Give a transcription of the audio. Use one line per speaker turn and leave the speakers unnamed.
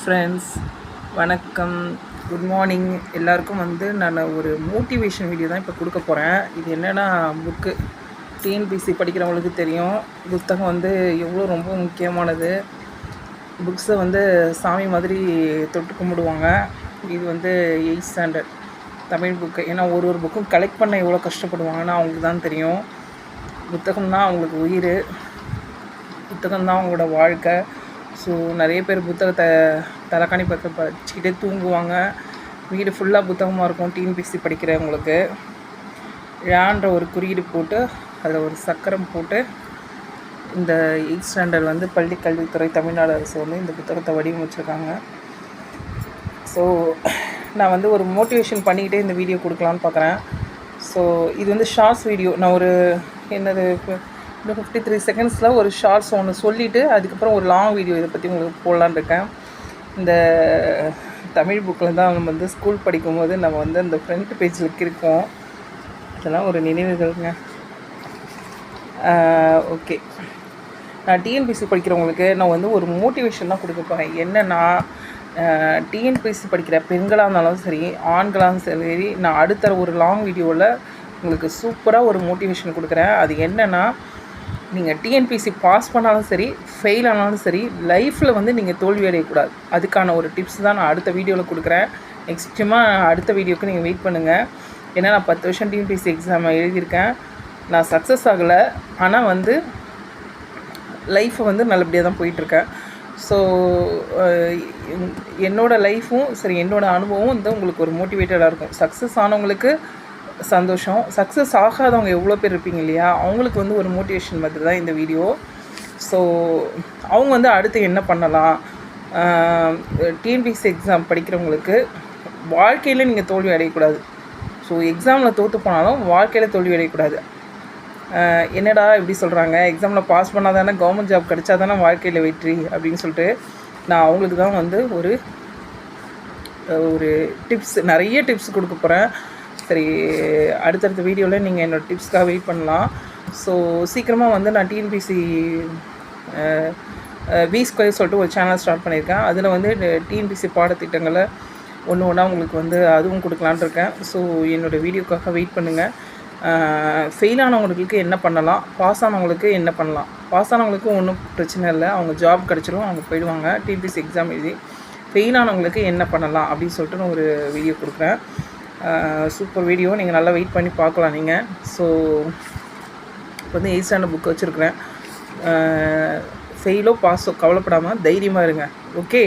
Friends, வணக்கம், good morning. எல்லாருக்கும் நான் ஒரு மோட்டிவேஷன் வீடியோ தான் இப்போ கொடுக்க போகிறேன். இது என்னென்னா, புக்கு டிஎன்பிசி படிக்கிறவங்களுக்கு தெரியும், புத்தகம் எவ்வளோ ரொம்ப முக்கியமானது. புக்ஸை சாமி மாதிரி தொட்டு கும்பிடுவாங்க. இது 8th ஸ்டாண்டர்ட் தமிழ் புக்கு. ஏன்னா ஒரு புக்கும் கலெக்ட் பண்ண எவ்வளோ கஷ்டப்படுவாங்கன்னு அவங்களுக்கு தான் தெரியும். புத்தகம் தான் அவங்களுக்கு உயிர், புத்தகம்தான் அவங்களோட வாழ்க்கை. ஸோ நிறைய பேர் புத்தகத்தை தலைக்காணி பக்கம் படிச்சுக்கிட்டே தூங்குவாங்க. வீடு ஃபுல்லாக புத்தகமாக இருக்கும். டிஎன்பிசி படிக்கிறவங்களுக்கு ழான்ற ஒரு குறியீடு போட்டு அதில் ஒரு சக்கரம் போட்டு இந்த 8th ஸ்டாண்டர்ட் பள்ளி கல்வித்துறை தமிழ்நாடு அரசு இந்த புத்தகத்தை வடிவமைச்சிருக்காங்க. ஸோ நான் ஒரு மோட்டிவேஷன் பண்ணிக்கிட்டே இந்த வீடியோ கொடுக்கலான்னு பார்க்குறேன். ஸோ இது ஷார்ட்ஸ் வீடியோ. நான் ஒரு என்னது 53 செகண்ட்ஸில் ஒரு ஷார்ட்ஸ் ஒன்று சொல்லிவிட்டு அதுக்கப்புறம் ஒரு லாங் வீடியோ இதை பற்றி உங்களுக்கு போடலான்னு இருக்கேன். இந்த தமிழ் புக்கில் தான் நம்ம ஸ்கூல் படிக்கும்போது நம்ம அந்த ஃப்ரண்ட் பேஜில் இருக்கோம். அதெல்லாம் ஒரு நினைவுகள்ங்க. ஓகே, நான் டிஎன்பிசி படிக்கிறவங்களுக்கு நான் ஒரு மோட்டிவேஷன் தான் கொடுக்க போகிறேன். என்னென்னா, டிஎன்பிசி படிக்கிற பெண்களாக இருந்தாலும் சரி, ஆண்களாக சரி, நான் அடுத்த ஒரு லாங் வீடியோவில் உங்களுக்கு சூப்பராக ஒரு மோட்டிவேஷன் கொடுக்குறேன். அது என்னென்னா, நீங்கள் டிஎன்பிசி பாஸ் பண்ணாலும் சரி, ஃபெயில் ஆனாலும் சரி, லைஃப்பில் நீங்கள் தோல்வி அடையக்கூடாது. அதுக்கான ஒரு டிப்ஸ் தான் நான் அடுத்த வீடியோவில் கொடுக்குறேன். நிச்சயமாக அடுத்த வீடியோவுக்கு நீங்கள் வெயிட் பண்ணுங்கள். ஏன்னா நான் 10 வருஷம் டிஎன்பிசி எக்ஸாம் எழுதியிருக்கேன். நான் சக்ஸஸ் ஆகலை, ஆனால் லைஃப்பை நல்லபடியாக தான் போயிட்டுருக்கேன். ஸோ என்னோடய லைஃப்பும் சரி, என்னோடய அனுபவம் உங்களுக்கு ஒரு மோட்டிவேட்டடாக இருக்கும். சக்ஸஸ் ஆனவங்களுக்கு சந்தோஷம், சக்ஸஸ் ஆகாதவங்க எவ்வளோ பேர் இருப்பீங்க இல்லையா, அவங்களுக்கு ஒரு மோட்டிவேஷன் மாதிரி தான் இந்த வீடியோ. ஸோ அவங்க அடுத்து என்ன பண்ணலாம், டிஎன்பிசி எக்ஸாம் படிக்கிறவங்களுக்கு வாழ்க்கையில் நீங்கள் தோல்வி அடையக்கூடாது. ஸோ எக்ஸாமில் தோற்று போனாலும் வாழ்க்கையில் தோல்வி அடையக்கூடாது. என்னடா இப்படி சொல்கிறாங்க, எக்ஸாமில் பாஸ் பண்ணால் தானே கவர்மெண்ட் ஜாப் கிடைச்சா தானே வாழ்க்கையில் வெற்றி அப்படின்னு சொல்லிட்டு நான் அவங்களுக்கு தான் ஒரு டிப்ஸ், நிறைய டிப்ஸ் கொடுக்க போகிறேன். சரி, அடுத்தடுத்த வீடியோவில் நீங்கள் என்னோடய டிப்ஸ்க்காக வெயிட் பண்ணலாம். ஸோ சீக்கிரமாக நான் டிஎன்பிசி V2 சொல்லிட்டு ஒரு சேனல் ஸ்டார்ட் பண்ணியிருக்கேன். அதில் டிஎன்பிசி பாடத்திட்டங்களை ஒன்று ஒன்றா உங்களுக்கு அதுவும் கொடுக்கலான்னு இருக்கேன். ஸோ என்னோடய வீடியோக்காக வெயிட் பண்ணுங்கள். ஃபெயில் ஆனவங்களுக்கு என்ன பண்ணலாம், பாஸ் ஆனவங்களுக்கு என்ன பண்ணலாம். பாஸ் ஆனவங்களுக்கு ஒன்றும் பிரச்சனை இல்லை, அவங்க ஜாப் கிடச்சிரும், அவங்க போயிடுவாங்க டிஎன்பிசி எக்ஸாம் எழுதி. ஃபெயில் ஆனவங்களுக்கு என்ன பண்ணலாம் அப்படின்னு சொல்லிட்டு நான் ஒரு வீடியோ கொடுக்குறேன். சூப்பர் வீடியோ, நீங்கள் நல்லா வெயிட் பண்ணி பார்க்கலாம் நீங்கள். ஸோ இப்போ 8th ஸ்டாண்டர்ட் புக் வச்சுருக்கிறேன். ஃபெயிலோ பாஸோ கவலைப்படாமல் தைரியமாக இருங்க. ஓகே.